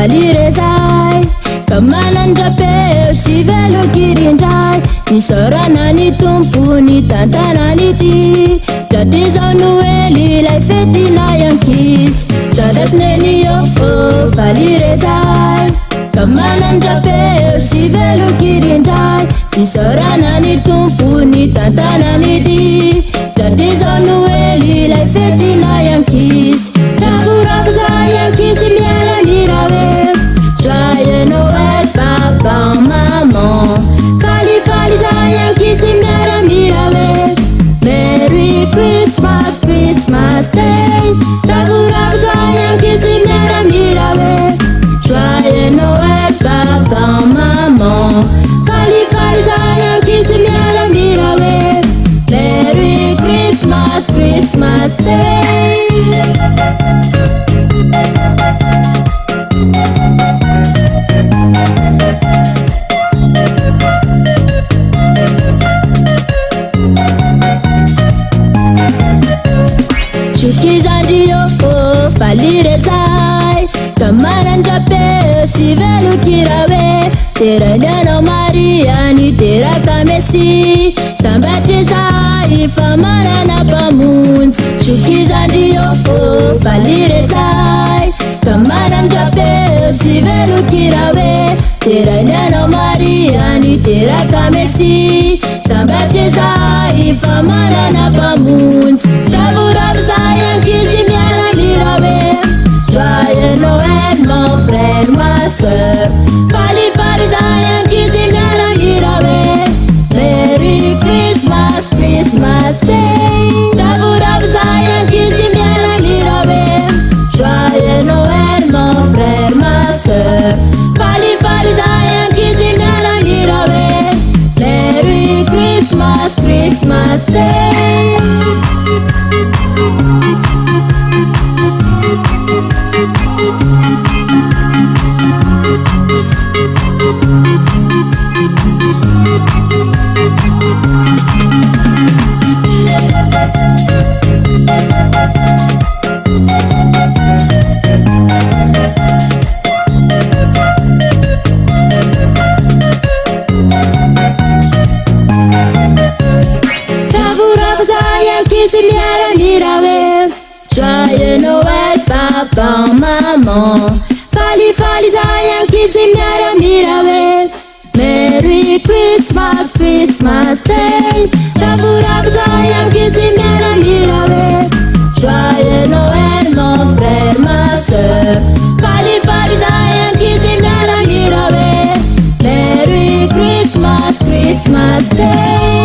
valirezay ka manandrapeo sy velokirindray isorana ny tompony tantanany ity dratrizao noely ilay fetina yankisy dadasinenio valirezay ka manandrapeo sy velokirindray isorana ny tompony tantanany ity dratrizao noely ilay fetina yankisy ravoravo za yankisy miaramirawe Joyeux Noël papa maman Fali za yankisy miaramirawe Merry Christmas Christmas Day ravoravo za yankisy miaramirawe Joyeux Noël papa maman Fali za yankisy miaramirawe Merry Christmas Christmas Day Chukizandio valirezay ka manandrapeo sy velokirawe teranianao Maria ny teraka Mesy sambatrizay fa manana mpamonjy Chukizandio valirezay ka manandrapeo sy velokirawe teranianao Maria ny teraka Mesy sambatrizay fa manana mpamonjy ravoravo za yankisy miaramirawe Joyeux Noël mon frère ma sœur Fali za yankisy miaramirawe Merry Christmas Christmas Day ravoravo za yankisy miaramirawe Joyeux Noël mon frère ma sœur Fali za yankisy miaramirawe Merry Christmas Christmas Day yankisy miaramirawe Joyeux Noël papa maman Fali za yankisy miaramirawe Merry Christmas Christmas Day ravoravo za yankisy miaramirawe Joyeux Noël mon frère ma sœur Fali za yankisy miaramirawe Merry Christmas Christmas Day